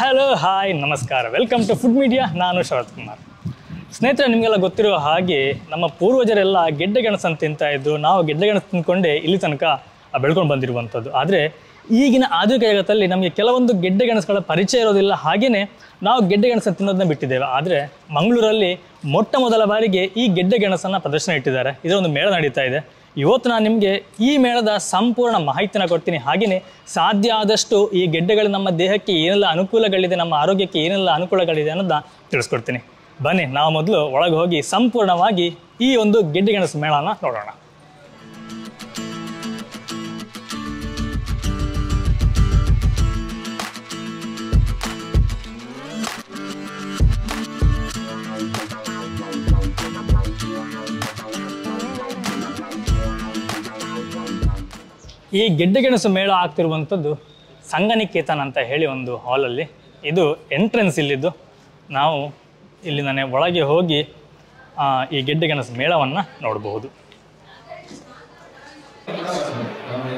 Hello hi ನಮಸ್ಕಾರ, welcome to food media. ನಾನು ಶರತ್ ಕುಮಾರ್. ಸ್ನೇಹಿತರೆ, ನಿಮಗೆಲ್ಲ ಗೊತ್ತಿರೋ ಹಾಗೆ ನಮ್ಮ ಪೂರ್ವಜರೆಲ್ಲ ಗೆಡ್ಡೆ ಗೆಣಸನ್ನು ತಿಂತಾ ಇದ್ದು, ನಾವು ಗೆಡ್ಡೆ ಗೆಣಸು ತಿಂದ್ಕೊಂಡೇ ಇಲ್ಲಿ ತನಕ ಬೆಳ್ಕೊಂಡು ಬಂದಿರುವಂಥದ್ದು. ಆದರೆ ಈಗಿನ ಆಧುನಿಕ ಜಗತ್ತಲ್ಲಿ ನಮಗೆ ಕೆಲವೊಂದು ಗೆಡ್ಡೆ ಗೆಣಸುಗಳ ಪರಿಚಯ ಇರೋದಿಲ್ಲ, ಹಾಗೆಯೇ ನಾವು ಗೆಡ್ಡೆ ಗೆಣಸನ್ನು ತಿನ್ನೋದನ್ನ ಬಿಟ್ಟಿದ್ದೇವೆ. ಆದರೆ ಮಂಗಳೂರಲ್ಲಿ ಮೊಟ್ಟ ಮೊದಲ ಬಾರಿಗೆ ಈ ಗೆಡ್ಡೆ ಗೆಣಸನ್ನು ಪ್ರದರ್ಶನ ಇಟ್ಟಿದ್ದಾರೆ. ಇದರ ಒಂದು ಮೇಳ ನಡೀತಾ ಇದೆ. ಇವತ್ತು ನಾನು ನಿಮಗೆ ಈ ಮೇಳದ ಸಂಪೂರ್ಣ ಮಾಹಿತಿನ ಕೊಡ್ತೀನಿ. ಹಾಗೆಯೇ ಸಾಧ್ಯ ಆದಷ್ಟು ಈ ಗೆಡ್ಡೆಗಳು ನಮ್ಮ ದೇಹಕ್ಕೆ ಏನೆಲ್ಲ ಅನುಕೂಲಗಳಿದೆ, ನಮ್ಮ ಆರೋಗ್ಯಕ್ಕೆ ಏನೆಲ್ಲ ಅನುಕೂಲಗಳಿದೆ ಅನ್ನೋದನ್ನ ತಿಳಿಸ್ಕೊಡ್ತೀನಿ. ಬನ್ನಿ, ನಾವು ಮೊದಲು ಒಳಗೆ ಹೋಗಿ ಸಂಪೂರ್ಣವಾಗಿ ಈ ಒಂದು ಗೆಡ್ಡೆ ಗೆಣಸು ಮೇಳನ ನೋಡೋಣ. ಈ ಗೆಡ್ಡೆ ಗೆಣಸು ಮೇಳ ಆಗ್ತಿರುವಂಥದ್ದು ಸಂಘನಿಕೇತನ್ ಅಂತ ಹೇಳಿ ಒಂದು ಹಾಲಲ್ಲಿ. ಇದು ಎಂಟ್ರೆನ್ಸ್ ಇಲ್ಲಿದ್ದು. ನಾವು ಇಲ್ಲಿಂದನೇ ಒಳಗೆ ಹೋಗಿ ಈ ಗೆಡ್ಡೆ ಗೆಣಸು ಮೇಳವನ್ನು ನೋಡಬಹುದು.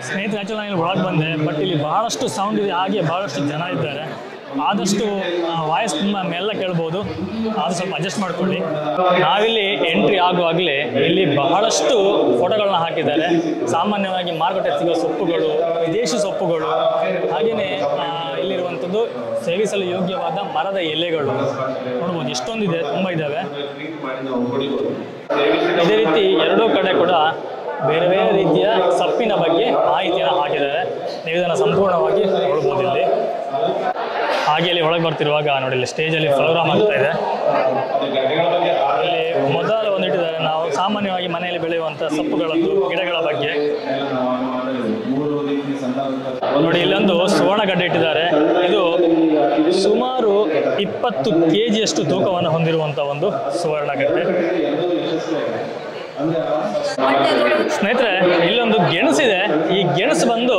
ಸ್ನೇಹಿತರೆ, ಆ್ಯಕ್ಚುಲಿ ನಾನು ಇಲ್ಲಿ ಒಳಗೆ ಬಂದೆ, ಬಟ್ ಇಲ್ಲಿ ಬಹಳಷ್ಟು ಸೌಂಡ್ ಇದೆ, ಹಾಗೆ ಬಹಳಷ್ಟು ಜನ ಇದ್ದಾರೆ. ಆದಷ್ಟು ವಾಯ್ಸ್ ತುಂಬ ಮೆಲ್ಲ ಕೇಳ್ಬೋದು, ಅದು ಸ್ವಲ್ಪ ಅಡ್ಜಸ್ಟ್ ಮಾಡ್ಕೊಳ್ಳಿ. ನಾವಿಲ್ಲಿ ಎಂಟ್ರಿ ಆಗುವಾಗಲೇ ಇಲ್ಲಿ ಬಹಳಷ್ಟು ಫೋಟೋಗಳನ್ನ ಹಾಕಿದ್ದಾರೆ. ಸಾಮಾನ್ಯವಾಗಿ ಮಾರುಕಟ್ಟೆ ಸಿಗೋ ಸೊಪ್ಪುಗಳು, ವಿದೇಶಿ ಸೊಪ್ಪುಗಳು, ಹಾಗೆಯೇ ಇಲ್ಲಿರುವಂಥದ್ದು ಸೇವಿಸಲು ಯೋಗ್ಯವಾದ ಮರದ ಎಲೆಗಳು ನೋಡ್ಬೋದು. ಎಷ್ಟೊಂದಿದೆ, ತುಂಬ ಇದ್ದಾವೆ. ಇದೇ ರೀತಿ ಎರಡೂ ಕಡೆ ಕೂಡ ಬೇರೆ ಬೇರೆ ರೀತಿಯ ಸೊಪ್ಪಿನ ಬಗ್ಗೆ ಮಾಹಿತಿಯನ್ನು ಹಾಕಿದ್ದಾರೆ. ನೀವು ಇದನ್ನು ಸಂಪೂರ್ಣವಾಗಿ ನೋಡ್ಬೋದು. ಇಲ್ಲಿ ಹಾಗೆ ಇಲ್ಲಿ ಒಳಗೆ ಬರ್ತಿರುವಾಗ ನೋಡಿ, ಇಲ್ಲಿ ಸ್ಟೇಜಲ್ಲಿ ಪ್ರೋಗ್ರಾಮ್ ಆಗ್ತಾ ಇದೆ. ಇಲ್ಲಿ ಮೊದಲು ಒಂದು ಇಟ್ಟಿದ್ದಾರೆ, ನಾವು ಸಾಮಾನ್ಯವಾಗಿ ಮನೆಯಲ್ಲಿ ಬೆಳೆಯುವಂಥ ಸೊಪ್ಪುಗಳದ್ದು ಗಿಡಗಳ ಬಗ್ಗೆ ನೋಡಿ. ಇಲ್ಲೊಂದು ಸುವರ್ಣಗಡ್ಡೆ ಇಟ್ಟಿದ್ದಾರೆ. ಇದು ಸುಮಾರು 20 kg ತೂಕವನ್ನು ಹೊಂದಿರುವಂಥ ಒಂದು ಸುವರ್ಣಗಡ್ಡೆ. ಸ್ನೇಹಿತರೆ, ಇಲ್ಲೊಂದು ಗೆಣಸಿದೆ. ಈ ಗೆಣಸು ಬಂದು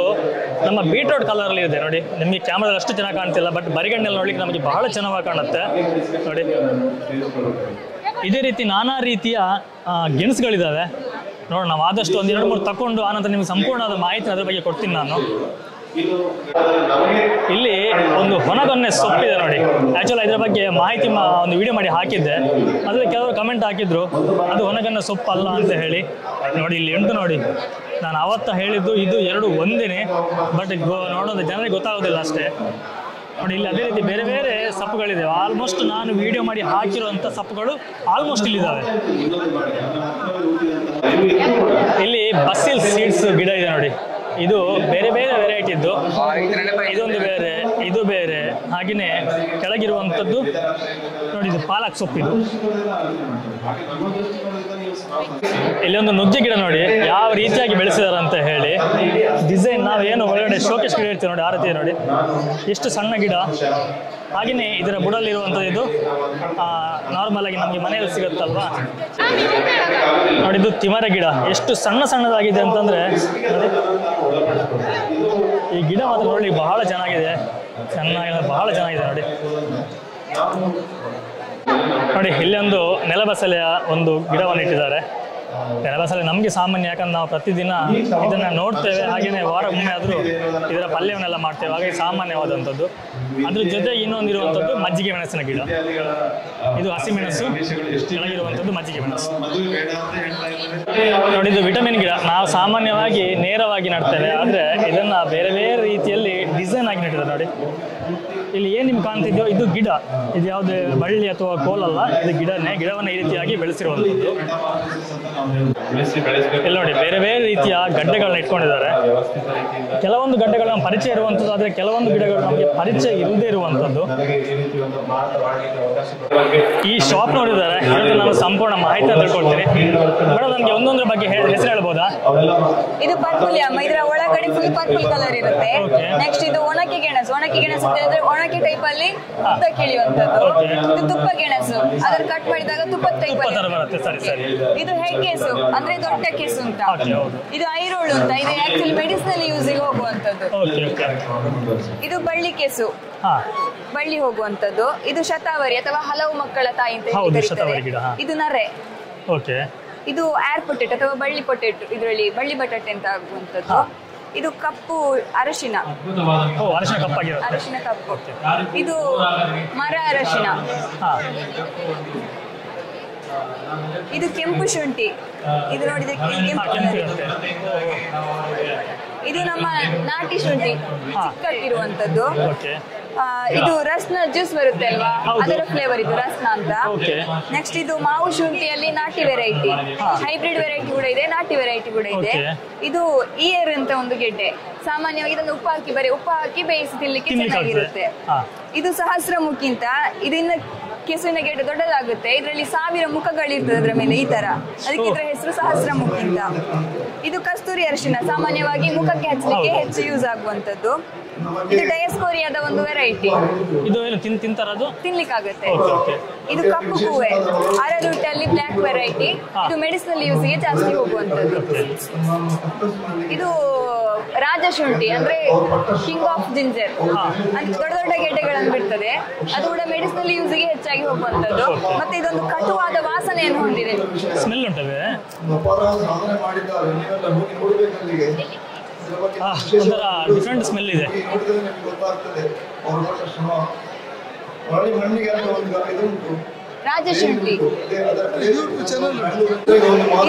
ನಮ್ಮ ಬೀಟ್ರೋಟ್ ಕಲರಲ್ಲಿ ಇದೆ ನೋಡಿ. ನಿಮಗೆ ಕ್ಯಾಮ್ರಾದಲ್ಲಿ ಅಷ್ಟು ಚೆನ್ನಾಗಿ ಕಾಣ್ತಿಲ್ಲ, ಬಟ್ ಬರಿಗಣ್ಣಲ್ಲಿ ನೋಡ್ಲಿಕ್ಕೆ ನಮಗೆ ಬಹಳ ಚೆನ್ನಾಗಿ ಕಾಣುತ್ತೆ ನೋಡಿ. ಇದೇ ರೀತಿ ನಾನಾ ರೀತಿಯ ಗೆಣಸುಗಳಿದ್ದಾವೆ. ನೋಡಿ, ನಾವು ಆದಷ್ಟು ಒಂದು 2-3 ತಗೊಂಡು ಆನಂತರ ನಿಮಗೆ ಸಂಪೂರ್ಣವಾದ ಮಾಹಿತಿ ಅದ್ರ ಬಗ್ಗೆ ಕೊಡ್ತೀನಿ ನಾನು. ಇಲ್ಲಿ ಒಂದು ಹೊನಗೊನ್ನೆ ಸೊಪ್ಪಿದೆ ನೋಡಿ. ಆ್ಯಕ್ಚುಲಿ ಇದರ ಬಗ್ಗೆ ಮಾಹಿತಿ ಒಂದು ವಿಡಿಯೋ ಮಾಡಿ ಹಾಕಿದ್ದೆ. ಅದರಲ್ಲಿ ಕೆಲವರು ಕಮೆಂಟ್ ಹಾಕಿದ್ರು, ಅದು ಹೊನಗೊನ್ನೆ ಸೊಪ್ಪು ಅಲ್ಲ ಅಂತ ಹೇಳಿ. ನೋಡಿ, ಇಲ್ಲಿ ಉಂಟು ನೋಡಿ. ನಾನು ಅವತ್ತ ಹೇಳಿದ್ದು ಇದು ಎರಡು ಒಂದೇನೆ, ಬಟ್ ನೋಡೋದು ಜನರಿಗೆ ಗೊತ್ತಾಗೋದಿಲ್ಲ ಅಷ್ಟೇ. ನೋಡಿ, ಇಲ್ಲಿ ಅದೇ ರೀತಿ ಬೇರೆ ಬೇರೆ ಸೊಪ್ಪುಗಳಿದೆ. ಆಲ್ಮೋಸ್ಟ್ ನಾನು ವಿಡಿಯೋ ಮಾಡಿ ಹಾಕಿರುವಂಥ ಸೊಪ್ಪುಗಳು ಆಲ್ಮೋಸ್ಟ್ ಇಲ್ಲಿದ್ದಾವೆ. ಇಲ್ಲಿ ಬಸಿಲ್ ಸೀಡ್ಸ್ ಗಿಡ ಇದೆ ನೋಡಿ. ಇದು ಬೇರೆ ಬೇರೆ ವೆರೈಟಿ ಇದ್ದು, ಇದೊಂದು ಬೇರೆ, ಇದು ಬೇರೆ. ಹಾಗೆಯೇ ಕೆಳಗಿರುವಂಥದ್ದು ನೋಡಿ, ಇದು ಪಾಲಕ್ ಸೊಪ್ಪಿದು. ಇಲ್ಲಿ ಒಂದು ನುಗ್ಗೆ ಗಿಡ ನೋಡಿ, ಯಾವ ರೀತಿಯಾಗಿ ಬೆಳೆಸಿದಾರೆ ಅಂತ ಹೇಳಿ. ಡಿಸೈನ್ ನಾವೇನು ಒಳಗಡೆ ಶೋಕೇಶ್ ಗಿಡ ಇರ್ತೀವಿ ನೋಡಿ, ಆ ರೀತಿ ನೋಡಿ. ಎಷ್ಟು ಸಣ್ಣ ಗಿಡ. ಹಾಗೆಯೇ ಇದರ ಬುಡಲ್ಲಿರುವಂಥದ್ದು ಇದು ನಾರ್ಮಲ್ ಆಗಿ ನಮಗೆ ಮನೆಯಲ್ಲಿ ಸಿಗುತ್ತಲ್ವಾ ನೋಡಿ. ಇದು ತಿಮರೆ ಗಿಡ. ಎಷ್ಟು ಸಣ್ಣ ಸಣ್ಣದಾಗಿದೆ ಅಂತಂದರೆ ನೋಡಿ. ಈ ಗಿಡ ಮಾತ್ರ ನೋಡಿ ಬಹಳ ಚೆನ್ನಾಗಿದೆ, ಬಹಳ ಚೆನ್ನಾಗಿದೆ ನೋಡಿ. ನೋಡಿ, ಇಲ್ಲೊಂದು ನೆಲಬಸಲೆಯ ಒಂದು ಗಿಡವನ್ನು ಇಟ್ಟಿದ್ದಾರೆ. ನೆಲಬಸಲೆ ನಮಗೆ ಸಾಮಾನ್ಯ, ಯಾಕಂದ್ರೆ ನಾವು ಪ್ರತಿದಿನ ಇದನ್ನು ನೋಡ್ತೇವೆ. ಹಾಗೆಯೇ ವಾರಕ್ಕೊಮ್ಮೆ ಆದರೂ ಇದರ ಪಲ್ಯವನ್ನೆಲ್ಲ ಮಾಡ್ತೇವೆ, ಹಾಗೆ ಸಾಮಾನ್ಯವಾದಂಥದ್ದು. ಅದ್ರ ಜೊತೆಗೆ ಇನ್ನೊಂದಿರುವಂಥದ್ದು ಮಜ್ಜಿಗೆ ಮೆಣಸಿನ ಗಿಡ. ಇದು ಹಸಿಮೆಣಸು, ಕೆಳಗಿರುವಂಥದ್ದು ಮಜ್ಜಿಗೆ ಮೆಣಸು ನೋಡಿ. ಇದು ವಿಟಮಿನ್ ಗಿಡ. ನಾವು ಸಾಮಾನ್ಯವಾಗಿ ನೇರವಾಗಿ ನಡ್ತೇವೆ, ಆದರೆ ಇದನ್ನು ಬೇರೆ ಬೇರೆ ರೀತಿಯಲ್ಲಿ ಡಿಸೈನ್ ಆಗಿ ನೆಟ್ಟಿದ್ದಾರೆ ನೋಡಿ. ಇಲ್ಲಿ ಏನು ನಿಮ್ಗೆ ಕಾಣ್ತಿದ್ಯೋ ಇದು ಗಿಡ. ಇದು ಯಾವುದೇ ಬಳ್ಳಿ ಅಥವಾ ಕೋಲಲ್ಲ, ಇದು ಗಿಡವನ್ನು ಈ ರೀತಿಯಾಗಿ ಬೆಳೆಸಿರುವಂಥದ್ದು. ಇಲ್ಲಿ ನೋಡಿ, ಬೇರೆ ಬೇರೆ ರೀತಿಯ ಗಡ್ಡೆಗಳನ್ನ ಇಟ್ಕೊಂಡಿದ್ದಾರೆ. ಕೆಲವೊಂದು ಗಡ್ಡೆಗಳು ನಮ್ಗೆ ಪರಿಚಯ ಇರುವಂಥದ್ದು, ಆದರೆ ಕೆಲವೊಂದು ಗಿಡಗಳು ನಮಗೆ ಪರಿಚಯ ಇಲ್ಲದೆ ಇರುವಂಥದ್ದು. ಈ ಶಾಪ್ ನೋಡಿದ್ದಾರೆ, ಇದಕ್ಕೆ ನಾನು ಸಂಪೂರ್ಣ ಮಾಹಿತಿ ತಿಳ್ಕೊಳ್ತೀನಿ. ಮೇಡಮ್, ನನಗೆ ಒಂದೊಂದ್ರ ಬಗ್ಗೆ ಹೆಸರು ಹೇಳ್ಬೋದಾ? ಇದು ಪರ್ಪುಲಿಯಮ್. ಇದರ ಒಳಗಡೆ ಫುಲ್ ಪರ್ಪಲ್ ಕಲರ್ ಇರುತ್ತೆ. ನೆಕ್ಸ್ಟ್ ಇದು ಒಣಕೆ ಗೆಣಸು. ಒಣಕೆ ಗೆಣಸು ಅಂತ ಹೇಳಿದ್ರೆ ಒಣಕೆ ಟೈಪ್ ಅಲ್ಲಿ ತುಪ್ಪ ಕಿಳಿಯುವಂತದ್ದು. ಇದು ತುಪ್ಪ ಗೆಣಸು. ಅದರ ಕಟ್ ಮಾಡಿದಾಗ ತುಪ್ಪದ ಟೈಪ್ ಅಲ್ಲಿ. ಇದು ಹೆಗ್ಗೆಸು ಅಂದ್ರೆ ದೊಡ್ಡ ಕೆಸು ಅಂತ. ಇದು ಐರೋಳು ಅಂತ. ಇದು ಆಕ್ಚುಲಿ ಮೆಡಿಸಿನಲ್ ಯೂಸಿಗೆ ಹೋಗುವಂತದ್ದು. ಇದು ಬಳ್ಳಿ ಕೆಸು, ಬಳ್ಳಿ ಹೋಗುವಂತದ್ದು. ಇದು ಶತಾವರಿ ಅಥವಾ ಹಲವು ಮಕ್ಕಳ ತಾಯಿ ಅಂತ ಕರೀತಾರೆ. ಇದು ನರೆ. ಇದು ಏರ್ ಪೊಟೆಟೊ ಅಥವಾ ಬಳ್ಳಿ ಪೊಟೆಟೊ, ಇದರಲ್ಲಿ ಬಳ್ಳಿ ಬಟಾಟೆ ಅಂತ ಆಗುವಂತದ್ದು. ಇದು ಕಪ್ಪು ಅರಶಿನ. ಓ, ಅರಿಶಿನ ಕಪ್ಪಾಗಿರುತ್ತೆ. ಅರಶಿನ ಕಪ್ಪು. ಇದು ಮರ ಅರಶಿನ. ಇದು ಕೆಂಪು ಶುಂಠಿ. ಇದು ನೋಡಿದ್ರೆ ಕೆಂಪು. ಇದು ನಮ್ಮ ನಾಟಿ ಶುಂಠಿ, ಚಿಕ್ಕಟ್ಟಿರುವಂತದ್ದು. ಇದು ರಸ್ನ ಜ್ಯೂಸ್ ಬರುತ್ತೆ ಅಲ್ವಾ, ಅದರ ಫ್ಲೇವರ್ ಇದು ರಸ್ನ ಅಂತ. ನೆಕ್ಸ್ಟ್ ಇದು ಮಾವು ಶುಂಠಿಯಲ್ಲಿ ನಾಟಿ ವೆರೈಟಿ, ಹೈಬ್ರಿಡ್ ವೆರೈಟಿ ಕೂಡ ಇದೆ, ನಾಟಿ ವೆರೈಟಿ ಕೂಡ ಇದೆ. ಇದು ಇಯರ್ ಅಂತ ಒಂದು ಗೆಡ್ಡೆ. ಸಾಮಾನ್ಯವಾಗಿ ಇದನ್ನು ಉಪ್ಪು ಹಾಕಿ ಬೇಯಿಸಿ ತಿನ್ಲಿಕ್ಕೆ ಚೆನ್ನಾಗಿರುತ್ತೆ. ಇದು ಸಹಸ್ರಮುಖಿ ಅಂತ. ಇದರಿಂದ ಕೆಸುವಿನ ಗೆಡ್ಡೆ ದೊಡ್ಡದಾಗುತ್ತೆ. ಇದರಲ್ಲಿ 1000 ಮುಖಗಳಿರ್ತದೆ ಅದರ ಮೇಲೆ, ಈ ತರ. ಅದಕ್ಕೆ ಇದರ ಹೆಸರು ಸಹಸ್ರಮುಖಿ ಅಂತ. ಇದು ಕಸ್ತೂರಿ ಅರಿಶಿನ, ಸಾಮಾನ್ಯವಾಗಿ ಮುಖಕ್ಕೆ ಹಚ್ಚಲಿಕ್ಕೆ ಹೆಚ್ಚು ಯೂಸ್ ಆಗುವಂತದ್ದು. ಇದು ಡಯಸ್ಕೋರಿಯಾದ ಒಂದು ವೆರೈಟಿ. ಇದು ಏನು ತಿಂತಾರದು? ತಿನ್ಲಿಕ್ಕಾಗುತ್ತೆ. ಇದು ಕಪ್ಪು ಕೂವೆ, ಅರರುಟ್ಟಲ್ಲಿ ಬ್ಲ್ಯಾಕ್ ವೆರೈಟಿ. ಇದು ಮೆಡಿಸಿನಲ್ ಯೂಸ್ಗೆ ಜಾಸ್ತಿ ಹೋಗುವಂತದ್ದು. ಇದು ರಾಜಶುಂಠಿ ಅಂದ್ರೆ ಕಿಂಗ್ ಆಫ್ ಜಿಂಜರ್, ದೊಡ್ಡ ದೊಡ್ಡ ಗೆಡ್ಡೆಗಳನ್ನು ಬಿಡ್ತದೆ. ಅದು ಕೂಡ ಮೆಡಿಸಿನಲ್ ಯೂಸ್ಗೆ ಹೆಚ್ಚಾಗಿ ಹೋಗುವಂತದ್ದು. ಮತ್ತೆ ಇದೊಂದು ಕಟುವಾದ ವಾಸನೆಯನ್ನು ಹೊಂದಿದೆ. ಸ್ಮೆಲ್ ಉಂಟವೆ, ಒಂಥರ ಡಿಫ್ರೆಂಟ್ ಸ್ಮೆಲ್ ಇದೆ. ರಾಜಶುಂಠಿ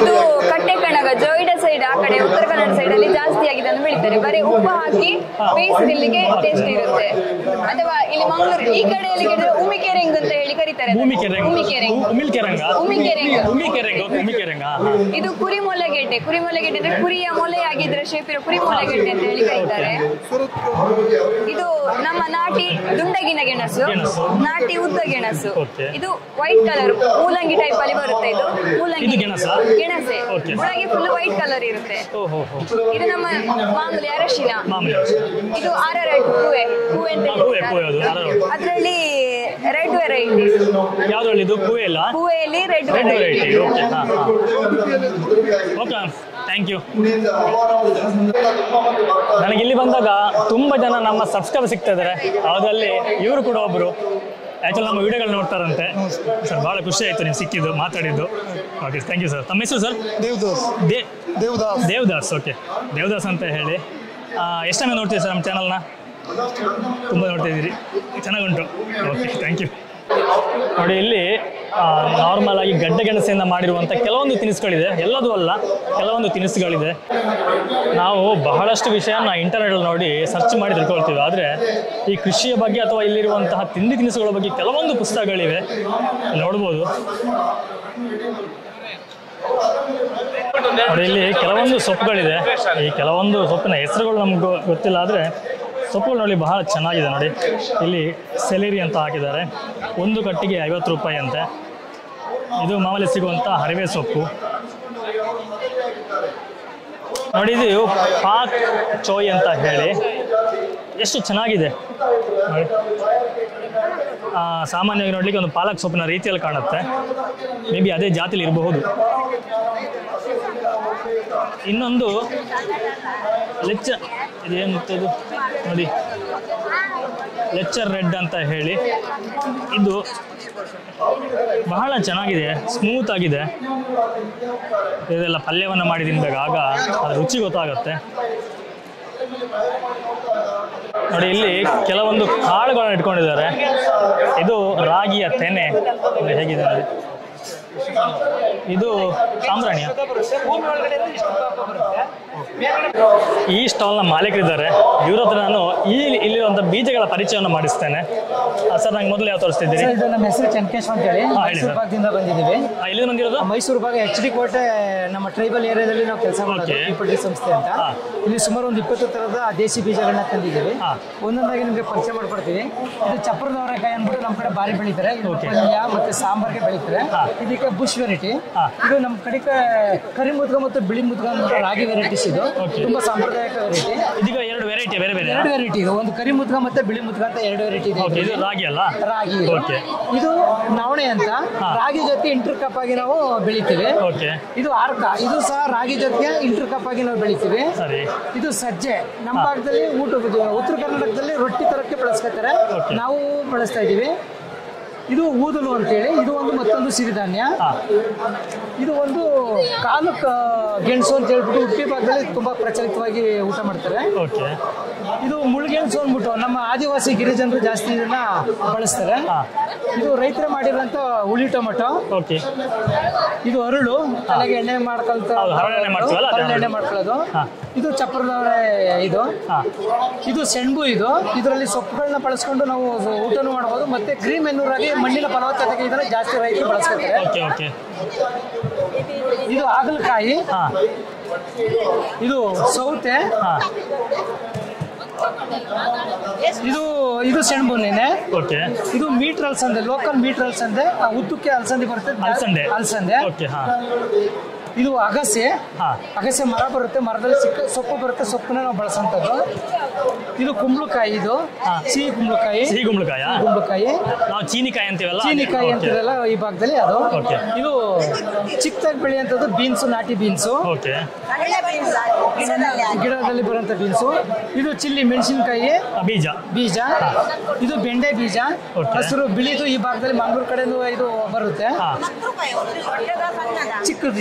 ಇದು ಕಟ್ಟೆ ಕಣಗ, ಜೋಯಿಡ ಸೈಡ್, ಆ ಕಡೆ ಉತ್ತರ ಕನ್ನಡ ಸೈಡ್ ಅಲ್ಲಿ ಜಾಸ್ತಿ ಆಗಿದೆ ಅಂತ ಬೆಳಿತಾರೆ. ಬರೀ ಉಪ್ಪು ಹಾಕಿ ಬೇಯಿಸಿದಲ್ಲಿಗೆ ಟೇಸ್ಟ್ ಇರುತ್ತೆ. ಅಥವಾ ಇಲ್ಲಿ ಮಂಗಳೂರು ಈ ಕಡೆಯಲ್ಲಿ ಉಮಿಕೆರೆಂಗ್ ಅಂತ ಹೇಳಿ ಕರೀತಾರೆ. ಇದು ಕುರಿಮೊಲೆಗೆಡ್ಡೆ. ಕುರಿಮೊಲೆಗೆಡ್ಡೆ ಅಂದ್ರೆ ಕುರಿಯ ಮೊಲೆಯಾಗಿದ್ರೆ ಶೇಪ್ ಇರೋ ಕುರಿಮೊಲೆಗೆಡ್ಡೆ ಅಂತ ಹೇಳಿ ಕರೀತಾರೆ. ಇದು ನಮ್ಮ ನಾಟಿ ದುಂಡಗಿನ ಗೆಣಸು, ನಾಟಿ ಉದ್ದ ಗೆಣಸು. ಇದು ವೈಟ್ ಕಲರ್ ಮೂಲಂಗಿ ಟೈಪ್ ಅಲ್ಲಿ ಬರುತ್ತೆ. ಇದು ಮೂಲಂಗಿ ಗೆಣಸೆ, ಒಳಗೆ ಫುಲ್ ವೈಟ್ ಕಲರ್ ಇರುತ್ತೆ. ಇದು ನಮ್ಮ ಮಾಮೂಲಿ ಅರಶಿನ. ಇದು ಅರರಟ್ ಕೂವೆ ಅಂತ ಹೇಳ್ತಾರೆ. ಅದರಲ್ಲಿ ರೆಡ್ ವೆರೈಟಿ. ಯಾವ್ದ್ರಲ್ಲಿ ಇದು ಕೂವೆಲ್ಲ? ಕೂವೆಯಲ್ಲಿ red variety. Okay, thank you. ನನಗೆ ಇಲ್ಲಿ ಬಂದಾಗ ತುಂಬ ಜನ ನಮ್ಮ ಸಬ್ಸ್ಕ್ರೈಬರ್ ಸಿಗ್ತಾ ಇದ್ದಾರೆ. ಅದರಲ್ಲಿ ಇವರು ಕೂಡ ಒಬ್ಬರು. ಆ್ಯಕ್ಚುಲಿ ನಮ್ಮ ವಿಡಿಯೋಗಳು ನೋಡ್ತಾರಂತೆ. ಸರ್ ಭಾಳ ಖುಷಿ ಆಯಿತು ನೀವು ಸಿಕ್ಕಿದ್ದು, ಮಾತಾಡಿದ್ದು. Okay, thank you sir. ತಮ್ಮ ಹೆಸರು ಸರ್? ದೇವದಾಸ್. ಓಕೆ, ದೇವದಾಸ್ ಅಂತ ಹೇಳಿ. ಎಷ್ಟು ಟೈಮ್ ನೋಡ್ತೀವಿ ಸರ್ ನಮ್ಮ ಚಾನಲ್ನ? ತುಂಬ ನೋಡ್ತಾಯಿದ್ದೀರಿ, ಚೆನ್ನಾಗುಂಟು. Okay, thank you. ನೋಡಿ, ಇಲ್ಲಿ ನಾರ್ಮಲ್ ಆಗಿ ಗಡ್ಡೆ ಗೆಣಸಿಂದ ಮಾಡಿರುವಂಥ ಕೆಲವೊಂದು ತಿನಿಸುಗಳಿದೆ, ಎಲ್ಲದೂ ಅಲ್ಲ, ಕೆಲವೊಂದು ತಿನಿಸುಗಳಿದೆ. ನಾವು ಬಹಳಷ್ಟು ವಿಷಯನ ಇಂಟರ್ನೆಟಲ್ಲಿ ನೋಡಿ ಸರ್ಚ್ ಮಾಡಿ ತಿಳ್ಕೊಳ್ತೀವಿ. ಆದರೆ ಈ ಕೃಷಿಯ ಬಗ್ಗೆ ಅಥವಾ ಇಲ್ಲಿರುವಂತಹ ತಿಂಡಿ ತಿನಿಸುಗಳ ಬಗ್ಗೆ ಕೆಲವೊಂದು ಪುಸ್ತಕಗಳಿವೆ, ನೋಡ್ಬೋದು. ನೋಡಿ, ಇಲ್ಲಿ ಕೆಲವೊಂದು ಸೊಪ್ಪುಗಳಿದೆ. ಈ ಕೆಲವೊಂದು ಸೊಪ್ಪಿನ ಹೆಸರುಗಳು ನಮ್ಗೆ ಗೊತ್ತಿಲ್ಲ, ಆದರೆ ಸೊಪ್ಪುಗಳು ನೋಡಿ ಬಹಳ ಚೆನ್ನಾಗಿದೆ. ನೋಡಿ, ಇಲ್ಲಿ ಸೆಲೆರಿ ಅಂತ ಹಾಕಿದ್ದಾರೆ. ಒಂದು ಕಟ್ಟಿಗೆ 50 ರೂಪಾಯಿ ಅಂತೆ. ಇದು ಮಾಮೂಲಿ ಸಿಗುವಂಥ ಹರಿವೆ ಸೊಪ್ಪು. ನೋಡಿ, ಇದು ಪಾಕ್ ಚೋಯ್ ಅಂತ ಹೇಳಿ ಎಷ್ಟು ಚೆನ್ನಾಗಿದೆ ನೋಡಿ. ಸಾಮಾನ್ಯವಾಗಿ ನೋಡ್ಲಿಕ್ಕೆ ಒಂದು ಪಾಲಕ್ ಸೊಪ್ಪಿನ ರೀತಿಯಲ್ಲಿ ಕಾಣುತ್ತೆ. ಮೇ ಬಿ ಅದೇ ಜಾತಿಲಿ ಇರಬಹುದು. ಇನ್ನೊಂದು ಲೆಚ್ಚ, ಇದೇನಿತ್ತು ನೋಡಿ, ಲೆಚ್ಚರ್ ರೆಡ್ ಅಂತ ಹೇಳಿ. ಇದು ಬಹಳ ಚೆನ್ನಾಗಿದೆ, ಸ್ಮೂತ್ ಆಗಿದೆ. ಇದೆಲ್ಲ ಪಲ್ಯವನ್ನು ಮಾಡಿ ತಿನ್ಬೇಕು, ಆಗ ಅದು ರುಚಿ ಗೊತ್ತಾಗುತ್ತೆ. ನೋಡಿ, ಇಲ್ಲಿ ಕೆಲವೊಂದು ಕಾಳುಗಳನ್ನು ಇಟ್ಕೊಂಡಿದ್ದಾರೆ. ಇದು ರಾಗಿಯ ತೆನೆ ಹೇಗಿದೆ ನೋಡಿ. ಇದು ಸಾಂಬ್ರಾಣಿಯ. ಈ ಸ್ಟಾಲ್ನ ಮಾಲೀಕರಿದ್ದಾರೆ. ಇವ್ರ ಹತ್ರ ನಾನು ಇಲ್ಲಿರುವಂಥ ಬೀಜಗಳ ಪರಿಚಯವನ್ನು ಮಾಡಿಸ್ತೇನೆ. ಸರ್, ನಂಗೆ ಮೊದಲು ಯಾವ ತೋರಿಸ್ತಿದ್ದೀರಿ? ಇದು ನಮ್ಮ ಹೆಸರು ಚನ್ಕೇಶ್ ಅಂತ ಹೇಳಿ ಮೈಸೂರು ಭಾಗದಿಂದ ಬಂದಿದ್ದೀವಿ. ಎಲ್ಲಿ ಬಂದಿರೋದು? ಮೈಸೂರು ಭಾಗ HD ಕೋಟೆ ನಮ್ಮ ಟ್ರೈಬಲ್ ಏರಿಯಾದಲ್ಲಿ ನಾವು ಕೆಲಸ ಮಾಡೋದು, ಪೀಪಲ್ಟಿ ಸಂಸ್ಥೆ ಅಂತ. ಇಲ್ಲಿ ಸುಮಾರು ಒಂದು 20 ಥರದ ದೇಶಿ ಬೀಜಗಳನ್ನ ತಂದಿದ್ದೀವಿ. ಒಂದೊಂದಾಗಿ ನಿಮಗೆ ಪರಿಚಯ ಮಾಡ್ಕೊಡ್ತೀವಿ. ಇದು ಚಪ್ರದ ಅವರೆಕಾಯಿ ಅಂದ್ಬಿಟ್ಟು ನಮ್ಮ ಕಡೆ ಬಾರಿ ಬೆಳೀತಾರೆ. ಪಲ್ಯ ಮತ್ತೆ ಸಾಂಬಾರ್ಗೆ ಬೆಳೀತಾರೆ. ಇದಕ್ಕೆ ಬುಷ್ ವೆರೈಟಿ. ಇದು ನಮ್ಮ ಕಡೆ ಕರಿ ಮುದ್ಗ ಮತ್ತು ಬಿಳಿ ಮುದ್ಗ ಅಂತ ರಾಗಿ ವೆರೈಟೀಸ್. ಇದು ತುಂಬಾ ಸಾಂಪ್ರದಾಯಿಕ ವೆರೈಟಿ. ಇದೀಗ 2 ವೆರೈಟಿ, ಬೇರೆ ಬೇರೆ 2 ವೆರೈಟಿ ಇದೆ. ಒಂದು ಕರಿ ಮುದ್ಗ ಮತ್ತೆ ಬಿಳಿ ಮುದ್ಗ ಅಂತ 2 ವೆರೈಟಿ ಇದೆ. ಇದು ರಾಗಿ ಅಲ್ಲ? ರಾಗಿ. ಇದು ನವಣೆ ಅಂತ ರಾಗಿ ಜೊತೆ ಇಂಟರ್ ಕಪ್ ಆಗಿ ನಾವು ಬೆಳಿತೀವಿ. ಇದು ಆರ್ಕ, ಇದು ಸಹ ರಾಗಿ ಜೊತೆಗೆ ಇಂಟರ್ ಕಪ್ ಆಗಿ ನಾವು ಬೆಳಿತೀವಿ. ಇದು ಸಜ್ಜೆ. ನಮ್ಮ ಭಾಗದಲ್ಲಿ ಉತ್ತರ ಕರ್ನಾಟಕದಲ್ಲಿ ರೊಟ್ಟಿ ತರಕ್ಕೆ ಬಳಸ್ಕೊತಾರೆ, ನಾವು ಬಳಸ್ತಾ ಇದೀವಿ. ಇದು ಊದಲು ಅಂತೇಳಿ, ಇದು ಒಂದು ಮತ್ತೊಂದು ಸಿರಿಧಾನ್ಯ. ಇದು ಒಂದು ಕಾಲು ಗೆಣಸು ಅಂತ ಹೇಳ್ಬಿಟ್ಟು ಉಡುಪಿ ಭಾಗದಲ್ಲಿ ತುಂಬಾ ಪ್ರಚಲಿತವಾಗಿ ಊಟ ಮಾಡ್ತಾರೆ. ಇದು ಮುಳ್ಗೆಣಸು ಅಂದ್ಬಿಟ್ಟು ನಮ್ಮ ಆದಿವಾಸಿ ಗಿರಿಜನರು ಜಾಸ್ತಿ ಇದನ್ನ ಬಳಸ್ತಾರೆ. ಇದು ರೈತರು ಮಾಡಿರೋಂಥ ಹುಳಿ ಟೊಮೆಟೊ. ಇದು ಅರಳು, ತಲೆಗೆ ಎಣ್ಣೆ ಎಣ್ಣೆ ಮಾಡ್ಕೊಳ್ಳೋದು. ಇದು ಚಪ್ಪರದವರೆ. ಇದು ಸೆಣಬು. ಇದರಲ್ಲಿ ಸೊಪ್ಪುಗಳನ್ನ ಬಳಸ್ಕೊಂಡು ನಾವು ಊಟನೂ ಮಾಡಬಹುದು. ಮತ್ತೆ ಗ್ರೀನ್ ಎನ್ನುರಾಗಿ ಮಣ್ಣಿನ ಫಲವತ್ತತೆಗೆ ಇದನ್ನ ಜಾಸ್ತಿ ರೈತರು ಬಳಸ್ಕೊತಾರೆ. ಇದು ಹಾಗಲಕಾಯಿ. ಇದು ಸೌತೆ. ಇದು ಸೆಣಬುನೇನೆ. ಇದು ಮೀಟ್ ಅಲಸಂದೆ, ಲೋಕಲ್ ಮೀಟ್ ಅಲಸಂದೆ. ಉದ್ದಕ್ಕೆ ಅಲಸಂದೆ ಬರುತ್ತೆ, ಅಲಸಂದೆ. ಇದು ಅಗಸೆ. ಅಗಸೆ ಮರ ಬರುತ್ತೆ, ಮರದಲ್ಲಿ ಸಿಕ್ಕ ಸೊಪ್ಪು ಬರುತ್ತೆ, ಸೊಪ್ಪನ್ನ ನಾವು ಬಳಸಂತದ್ದು. ಇದು ಕುಂಬಳಕಾಯಿ. ಇದು ಸಿಹಿ ಕುಂಬಳಕಾಯಿ. ಕುಂಬಳಕಾಯಿ ನಾವು ಚೀನಿಕಾಯಿ ಅಂತೀವಲ್ಲ, ಚೀನಿಕಾಯಿ ಅಂತೀವಲ್ಲ ಈ ಭಾಗದಲ್ಲಿ ಅದು. ಇದು ಚಿಕ್ಕದಾಗಿ ಬೆಳೆಯುವಂಥದ್ದು ಬೀನ್ಸು, ನಾಟಿ ಬೀನ್ಸು, ಗಿಡದಲ್ಲಿ ಬರುವಂತ ಬೀನ್ಸು. ಇದು ಚಿಲ್ಲಿ ಮೆಣಸಿನಕಾಯಿ ಬೀಜ. ಇದು ಬೆಂಡೆ ಬೀಜ, ಹಸಿರು ಬಿಳಿದು. ಈ ಭಾಗದಲ್ಲಿ ಮಂಗಳೂರು ಕಡೆನೂ ಇದು ಬರುತ್ತೆ, ಚಿಕ್ಕದು.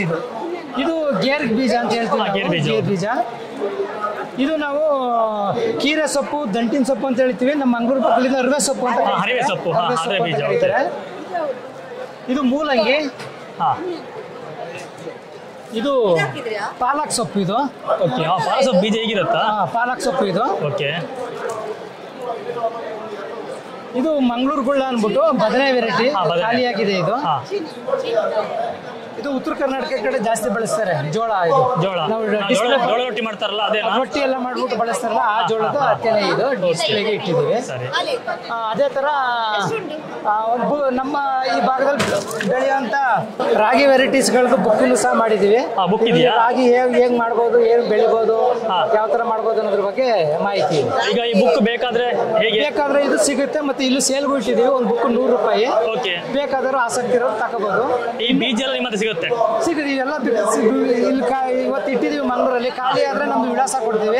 ಇದು ಗೇರ್ ಬೀಜ ಅಂತ ಹೇಳ್ತೀವಿ, ಗೇರ್ ಬೀಜ. ಇದು ನಾವು ಕೀರೆ ಸೊಪ್ಪು, ದಂಟಿನ ಸೊಪ್ಪು ಅಂತ ಹೇಳ್ತೀವಿ. ನಮ್ಮ ಮಂಗಳೂರು ಪಕ್ಕದಿಂದ ಅರಿವೆ ಸೊಪ್ಪು ಅಂತ ಕರೀತಾರೆ. ಇದು ಮೂಲಂಗಿ. ಇದು ಪಾಲಕ್ ಸೊಪ್ಪು. ಇದು ಪಾಲಕ್ ಸೊಪ್ಪು ಬೀಜ ಹೇಗಿರುತ್ತಾ? ಪಾಲಕ್ ಸೊಪ್ಪು. ಇದು ಮಂಗಳೂರು ಗುಳ್ಳ ಅನ್ಬಿಟ್ಟು ಬದನೆ ವೆರೈಟಿ, ಖಾಲಿಯಾಗಿದೆ. ಇದು ಉತ್ತರ ಕರ್ನಾಟಕ ಕಡೆ ಜಾಸ್ತಿ ಬಳಸ್ತಾರೆ. ಜೋಳ. ನಾವು ರೊಟ್ಟಿ ಮಾಡ್ತಾರಲ್ಲ, ಅದೇ ರೊಟ್ಟಿ ಎಲ್ಲ ಮಾಡ್ಬಿಟ್ಟು ಬಳಸ್ತಾರಲ್ಲ, ಆ ಜೋಳದ ಅತ್ತೆನೆ ಇದು ಡಿಸ್ಪ್ಲೇಗೆ ಇಟ್ಟಿದ್ದೀವಿ. ಅದೇ ತರ ನಮ್ಮ ಈ ಭಾಗದಲ್ಲಿ ಬೆಳೆಯುವಂತ ರಾಗಿ ವೆರೈಟೀಸ್ ಗಳದ್ದು ಬುಕ್ಕನ್ನು ಸಹ ಮಾಡಿದೀವಿ. ರಾಗಿ ಹೇಗ್ ಮಾಡ್ಬೋದು, ಹೇಗ್ ಬೆಳಿಬೋದು, ಯಾವ ತರ ಮಾಡ್ಬೋದು ಅನ್ನೋದ್ರ ಬಗ್ಗೆ ಮಾಹಿತಿ. ಈಗ ಈ ಬುಕ್ ಬೇಕಾದ್ರೆ ಇದು ಸಿಗುತ್ತೆ. ಮತ್ತೆ ಇಲ್ಲಿ ಸೇಲ್ಗೂ ಇಟ್ಟಿದೀವಿ. ಒಂದು ಬುಕ್ 100 ರೂಪಾಯಿ. ಬೇಕಾದರೂ ಆಸಕ್ತಿ ಇರೋದು ತಗೋಬಹುದು. ಈ ಬೀಜ ಎಲ್ಲ ನಿಮ್ಮ ಸಿಗುತ್ತೆ? ಎಲ್ಲ ಇವತ್ತು ಇಟ್ಟಿದೀವಿ ಮಂಗಳೂರಲ್ಲಿ. ಖಾಲಿ ಆದ್ರೆ ನಮ್ದು ವಿಳಾಸ ಕೊಡ್ತೀವಿ,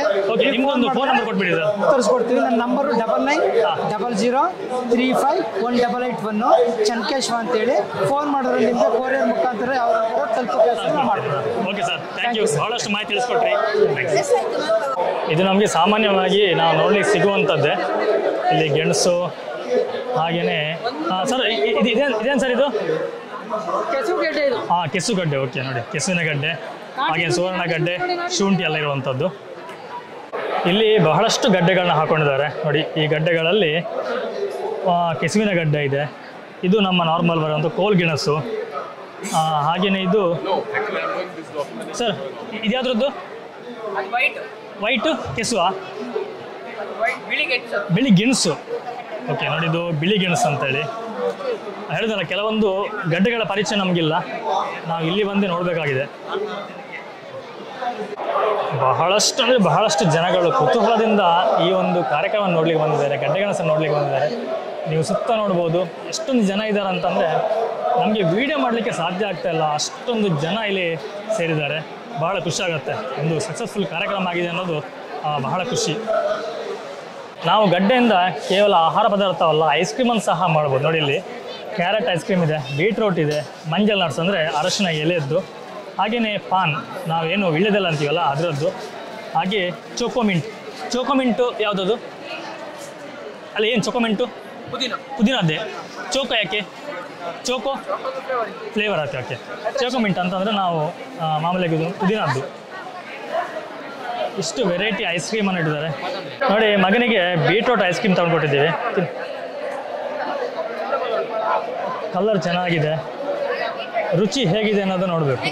ತರಿಸ್ಕೊಡ್ತೀವಿ. ನನ್ನ ನಂಬರು 9900351881 ಚನ್ಕೇಶ್ವ ಅಂತೇಳಿ. ಫೋನ್ ಮಾಡಿದ್ರೆ ನಿಮ್ಗೆ ಕೊರಿಯರ್ ಮುಖಾಂತರ ಅವ್ರ ತಲುಪೋ ಕೆಲಸ ಮಾಡ್ತೀವಿ. ಬಹಳಷ್ಟು ಮಾಹಿತಿ ತಿಳಿಸ್ಕೊಟ್ರಿ. ಇದು ನಮಗೆ ಸಾಮಾನ್ಯವಾಗಿ ನಾವು ನೋಡ್ಲಿಕ್ಕೆ ಸಿಗುವಂಥದ್ದೇ. ಇಲ್ಲಿ ಗೆಣಸು, ಹಾಗೇನೆ ಸರ್ ಇದೇನು ಸರ್ ಇದು? ಕೆಸುಗಡ್ಡೆ. ಓಕೆ, ನೋಡಿ ಕೆಸುವಿನ ಗಡ್ಡೆ, ಹಾಗೆ ಸುವರ್ಣ ಗಡ್ಡೆ, ಶುಂಠಿ ಎಲ್ಲ ಇರುವಂಥದ್ದು. ಇಲ್ಲಿ ಬಹಳಷ್ಟು ಗಡ್ಡೆಗಳನ್ನ ಹಾಕೊಂಡಿದ್ದಾರೆ ನೋಡಿ. ಈ ಗಡ್ಡೆಗಳಲ್ಲಿ ಕೆಸುವಿನ ಗಡ್ಡೆ ಇದೆ. ಇದು ನಮ್ಮ ನಾರ್ಮಲ್ ಬರುವಂಥ ಕೋಲ್ ಗೆಣಸು. ಹಾಗೇನೆ ಇದು ಸರ್ ಇದ್ಯಾವ್ದ್ರದ್ದು? ವೈಟ್ ಕೆಸುವಾ? ಬಿಳಿ ಗೆಣಸು. ಓಕೆ, ನೋಡಿ ಇದು ಬಿಳಿ ಗೆಣಸು ಅಂತೇಳಿ ಹೇಳಿದಲ್ಲ. ಕೆಲವೊಂದು ಗಡ್ಡೆಗಳ ಪರಿಚಯ ನಮಗಿಲ್ಲ, ನಾವು ಇಲ್ಲಿ ಬಂದು ನೋಡಬೇಕಾಗಿದೆ. ಬಹಳಷ್ಟು ಜನಗಳು ಕುತೂಹಲದಿಂದ ಈ ಒಂದು ಕಾರ್ಯಕ್ರಮ ನೋಡ್ಲಿಕ್ಕೆ ಬಂದಿದ್ದಾರೆ, ಗಡ್ಡೆಗೆಣಸನ್ನು ನೋಡ್ಲಿಕ್ಕೆ ಬಂದಿದ್ದಾರೆ. ನೀವು ಸುತ್ತ ನೋಡ್ಬೋದು ಎಷ್ಟೊಂದು ಜನ ಇದ್ದಾರೆ ಅಂತಂದರೆ ನಮಗೆ ವಿಡಿಯೋ ಮಾಡಲಿಕ್ಕೆ ಸಾಧ್ಯ ಆಗ್ತಾ ಇಲ್ಲ, ಅಷ್ಟೊಂದು ಜನ ಇಲ್ಲಿ ಸೇರಿದ್ದಾರೆ. ಬಹಳ ಖುಷಿ ಆಗುತ್ತೆ. ಒಂದು ಸಕ್ಸಸ್ಫುಲ್ ಕಾರ್ಯಕ್ರಮ ಆಗಿದೆ ಅನ್ನೋದು ಬಹಳ ಖುಷಿ. ನಾವು ಗಡ್ಡೆಯಿಂದ ಕೇವಲ ಆಹಾರ ಪದಾರ್ಥವಲ್ಲ, ಐಸ್ ಕ್ರೀಮನ್ನು ಸಹ ಮಾಡ್ಬೋದು. ನೋಡಿ, ಇಲ್ಲಿ ಕ್ಯಾರೆಟ್ ಐಸ್ ಕ್ರೀಮ್ ಇದೆ, ಬೀಟ್ರೋಟ್ ಇದೆ, ಮಂಜಲ್ ನಟ್ಸ್ ಅಂದರೆ ಅರಶಿನ ಎಲೆಯದ್ದು, ಹಾಗೆಯೇ ಪಾನ್ ನಾವೇನು ವಿಳ್ಯದೆಲ್ಲ ಅಂತೀವಲ್ಲ ಅದರದ್ದು, ಹಾಗೆ ಚೋಕೋಮಿಂಟು ಯಾವುದದು? ಅಲ್ಲಿ ಏನು ಚೋಕೋಮಿಂಟು? ಪುದೀನದ್ದೇ. ಚೋಕೋ ಯಾಕೆ? ಚೋಕೋ ಫ್ಲೇವರ್ ಆಗುತ್ತೆ. ಓಕೆ, ಚೋಕೋಮಿಂಟ್ ಅಂತಂದರೆ ನಾವು ಮಾಮೂಲಿಯಾಗಿ ಪುದೀನದ್ದು. ಇಷ್ಟು ವೆರೈಟಿ ಐಸ್ ಕ್ರೀಮನ್ನು ಇಟ್ಟಿದ್ದಾರೆ ನೋಡಿ. ಮಗನಿಗೆ ಬೀಟ್ರೋಟ್ ಐಸ್ ಕ್ರೀಮ್ ತಗೊಂಡ್ಕೊಟ್ಟಿದ್ದೀವಿ. ಕಲರ್ ಚೆನ್ನಾಗಿದೆ, ರುಚಿ ಹೇಗಿದೆ ಅನ್ನೋದು ನೋಡಬೇಕು.